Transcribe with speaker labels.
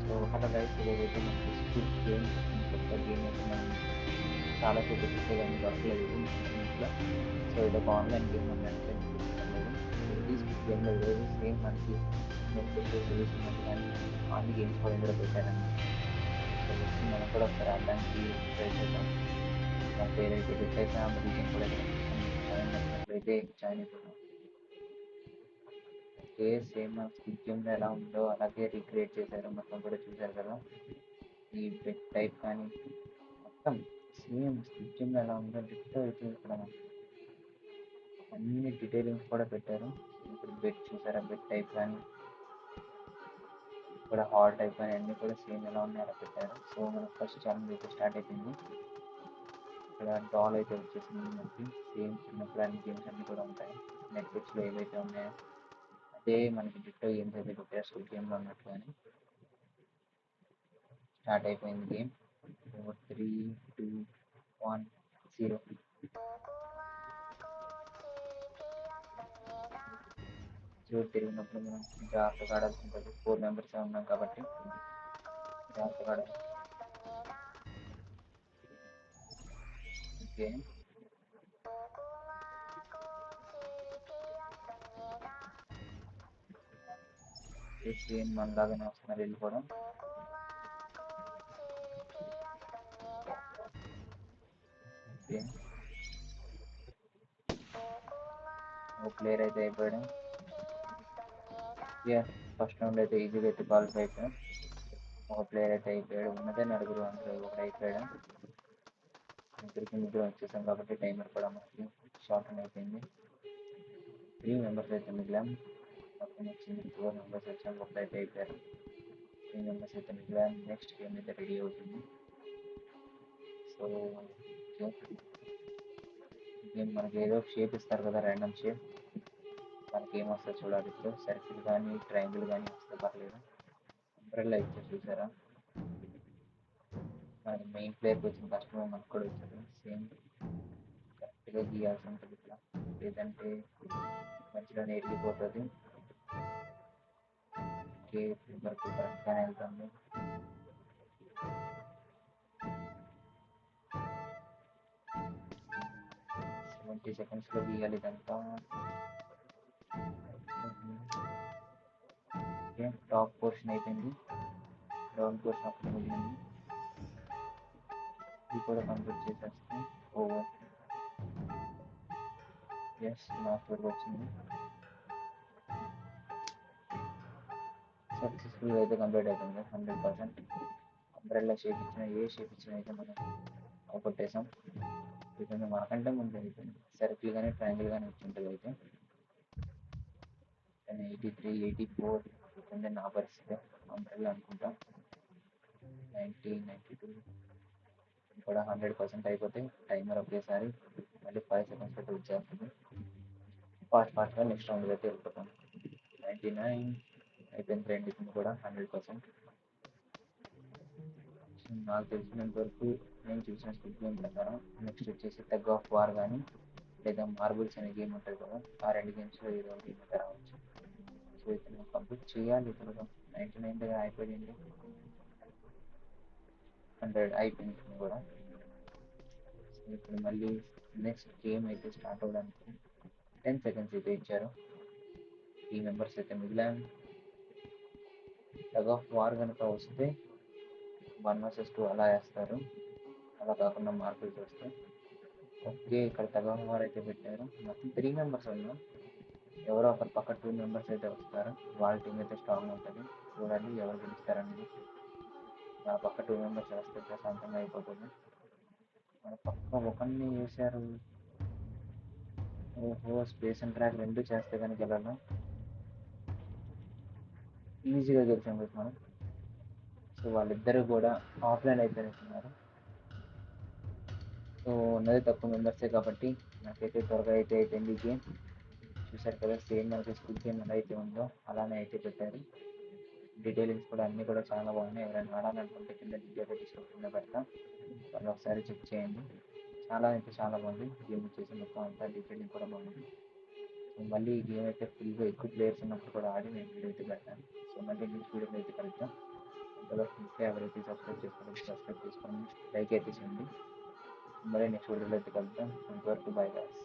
Speaker 1: So hello guys, ఈరోజైతే మనకి squid game అనే కొత్త గేమ్ అయితే మనం చాలాసేపు వెతికితే కానీ దొరకలేదు ఇది ఇంటర్నెట్లో. సో ఇదొక ఆన్లైన్ గేమ్, మన వెంటనే చూపించలేదు. సో ఈ స్క్విడ్ గేమ్లో ఈరోజు సేమ్ మనకి నెట్ఫ్లిక్స్ సిరీస్ ఉన్నట్టు కానీ అన్ని గేమ్స్ కూడా ఇందులో పెట్టారనమాట. సో వచ్చి మనం కూడా ఒకసారి ఆడడానికి ట్రై చేద్దాం. మన పేరు అయితే పెట్టేసాం, రీజన్ కూడా ఇక్కడ మొత్తం జాయిన్ నచ్చినట్లయితే జాయిన్ అయిపోతాం. ఓకే, సేమ్ మన స్క్విడ్ గేమ్లో ఎలా ఉందో అలాగే రీక్రియేట్ చేశారు, మొత్తం కూడా చూశారు కదా. ఈ బెడ్ టైప్ కానీ మొత్తం సేమ్ స్క్రిప్టింగ్ ఎలా ఉందో డిట్టో అయితే ఇక్కడ అన్ని డీటెయిలింగ్స్ కూడా పెట్టారు. ఇప్పుడు బెడ్ చూసారా, బెడ్ టైప్ కానీ ఇక్కడ హాల్ టైప్ కానీ అన్నీ కూడా సేమ్ ఎలా ఉన్నాయో అలా పెట్టారు. సో మనకు ఫస్ట్ ఛాలెంజ్ అయితే స్టార్ట్ అయిపోయింది. ఇక్కడ డాల్ అయితే వచ్చేసింది మనకి. సేమ్ చిన్నప్పుడు అన్ని గేమ్స్ అన్నీ కూడా ఉంటాయి నెట్ఫ్లిక్స్లో ఏవైతే ఉన్నాయో అదే మనకి డిట్టో గేమ్స్ అయితే పెట్టారు స్క్విడ్ గేమ్లో ఉన్నట్టు. కానీ స్టార్ట్ అయిపోయింది గేమ్. 4 3 2 1 0. చోటు తిరిగినప్పుడు మనం జాగ్రత్తగా ఆడాల్సి ఉంటుంది. 4 మెంబర్స్ ఉన్నాం కాబట్టి జాగ్రత్తగా ఆడాలి. ఓకే, సేమ్ మనలాగానే వస్తున్నారు వీళ్ళు కూడా. ఓకే, ఒక ప్లేయర్ అయితే అయిపోయాడు. ఫస్ట్ రౌండ్ అయితే ఈజీగా అయితే క్వాలిఫై అయిపోయాం. ఒక ప్లేయర్ అయితే అయిపోయాడు. ఉన్నదే నలుగురు, అందులో ఒకటి అయిపోయాడు. ముగ్గురు వచ్చేసాం కాబట్టి టైమర్ కూడా మనకి షార్ట్ అయిపోయింది. 3 మెంబర్స్ అయితే మిగిలాం. మొత్తం వచ్చింది 4 మెంబర్స్ వచ్చాం, ఒకటి అయితే అయిపోయారు. 3 మెంబర్స్ అయితే మిగిలాం. నెక్స్ట్ గేమ్ అయితే రెడీ అవుతుంది. సో గేమ్ మనకి ఏదో షేప్ ఇస్తారు కదా, ర్యాండమ్ షేప్. మనకి ఏం వస్తుందో చూడాలి. ఇప్పుడు సర్కిల్ కానీ ట్రయాంగిల్ కానీ వస్తే పర్లేదు. అంబ్రెల్లా ఇచ్చారు చూసారా, మనకి మెయిన్ ప్లేయర్కి వచ్చిన కస్టమర్ మనకు కూడా వచ్చారు. సేమ్ కరెక్ట్గా గీయాల్సి ఉంటుంది ఇట్లా, లేదంటే మధ్యలోనే ఎరిగిపోతుంది. ఓకే, వరకు కరెక్ట్గానే వెళ్తుంది. 70 సెకండ్స్లో గీయాలి ఇదంతా. ఓకే, టాప్ పోర్షన్ అయిపోయింది. డౌన్ పోర్షన్ అప్పుడు మిగిలింది. ఇది కూడా కంప్లీట్ చేసేస్తే ఓవర్. ఎస్, లాస్ట్ వరకు వచ్చింది. సక్సెస్ఫుల్గా అయితే కంప్లీట్ అవుతుంది 100%. అంబ్రెల్లా షేప్ ఇచ్చిన, ఏ షేప్ ఇచ్చిన అయితే మనం కొట్టేసాం. ఎందుకంటే మనకంటే ముందు అయిపోయింది. సర్కిల్ కానీ ట్రయాంగిల్ కానీ వచ్చింటుంది అయితే. కానీ 83 84 అయిపోయింది నా పరిస్థితి. అంబ్రెల్లా అనుకుంటా 90 92 కూడా 100% అయిపోతే టైమర్ ఒకేసారి మళ్ళీ 5 సెకండ్స్ అయితే వచ్చేస్తుంది. ఫాస్ట్గా నెక్స్ట్ రౌండ్కి అయితే వెళ్ళిపోతాం. 99 అయిపోయింది రెండింటిని కూడా 100%. నాకు తెలిసినంత వరకు నేను చూసిన స్క్విడ్ గేమ్ ప్రకారం నెక్స్ట్ వచ్చేసి టగ్ ఆఫ్ వార్ కానీ లేదా మార్బుల్స్ అనే గేమ్ ఉంటుంది కదా, ఆ రెండు గేమ్స్లో ఏదో గేమ్ అయితే రావచ్చు. సో అయితే నేను కంప్లీట్ చేయాలి. ఇప్పుడు 99 దగ్గర అయిపోయింది, 100 అయిపోయింది కూడా. సో ఇప్పుడు మళ్ళీ నెక్స్ట్ గేమ్ అయితే స్టార్ట్ అవ్వడానికి 10 సెకండ్స్ అయితే ఇచ్చారు. 3 మెంబర్స్ అయితే మిగిలాం. టగ్ ఆఫ్ వార్ కనుక వస్తే 1 vs 2 అలా వేస్తారు, అలా కాకుండా మార్పులు వస్తాయి. ఓకే, ఇక్కడ టగ్ ఆఫ్ వార్ అయితే పెట్టారు. మొత్తం 3 మెంబర్స్ ఉన్నాం. ఎవరో ఒకరి పక్క 2 మెంబర్స్ అయితే వస్తారు, వాళ్ళ టీం అయితే స్ట్రాంగ్ ఉంటుంది. చూడండి ఎవరు గెలుస్తారనేది. నా పక్క 2 మెంబర్స్ వస్తే ప్రశాంతంగా అయిపోతుంది. మన పక్క ఒకరిని వేశారు. ఓహో, స్పేస్ అండ్ ట్రాక్ రెండు చేస్తే కనుక వెళ్ళాను, ఈజీగా గెలిచాం కదా మనం. సో వాళ్ళిద్దరూ కూడా ఆఫ్లైన్ అయిపోయినట్టున్నారు. సో ఉన్నది తక్కువ మెంబర్సే కాబట్టి నాకైతే త్వరగా అయితే అయిపోయింది ఈ గేమ్. చూసారు కదా, సేమ్ మనకి స్క్విడ్ గేమ్ ఎలా అయితే ఉందో అలానే అయితే పెట్టారు. డీటెయిలింగ్స్ కూడా అన్నీ కూడా చాలా బాగున్నాయి. ఎవరైనా ఆడాలనుకుంటే కింద వీడియో డిస్క్రిప్షన్లో పెడతా, వాళ్ళు ఒకసారి చెక్ చేయండి. చాలా అయితే చాలా బాగుంది గేమ్ వచ్చేసి, మొత్తం అంతా డీటెయిలింగ్ కూడా బాగుంది. సో మళ్ళీ ఈ గేమ్ అయితే ఫుల్గా ఎక్కువ ప్లేయర్స్ ఉన్నప్పుడు కూడా ఆడి నేను వీడియో అయితే పెడతాను. సో మళ్ళీ నెక్స్ట్ వీడియోలో అయితే కలుద్దాం. ఇంతవరకు ఇంకా ఎవరైతే సబ్స్క్రైబ్ చేసుకోలేదో సబ్స్క్రైబ్ చేసుకొని లైక్ అయితే చేయండి. మళ్ళీ నెక్స్ట్ వీడియోలో అయితే కలుద్దాం. అంతవరకు బాయ్ గాయ్స్.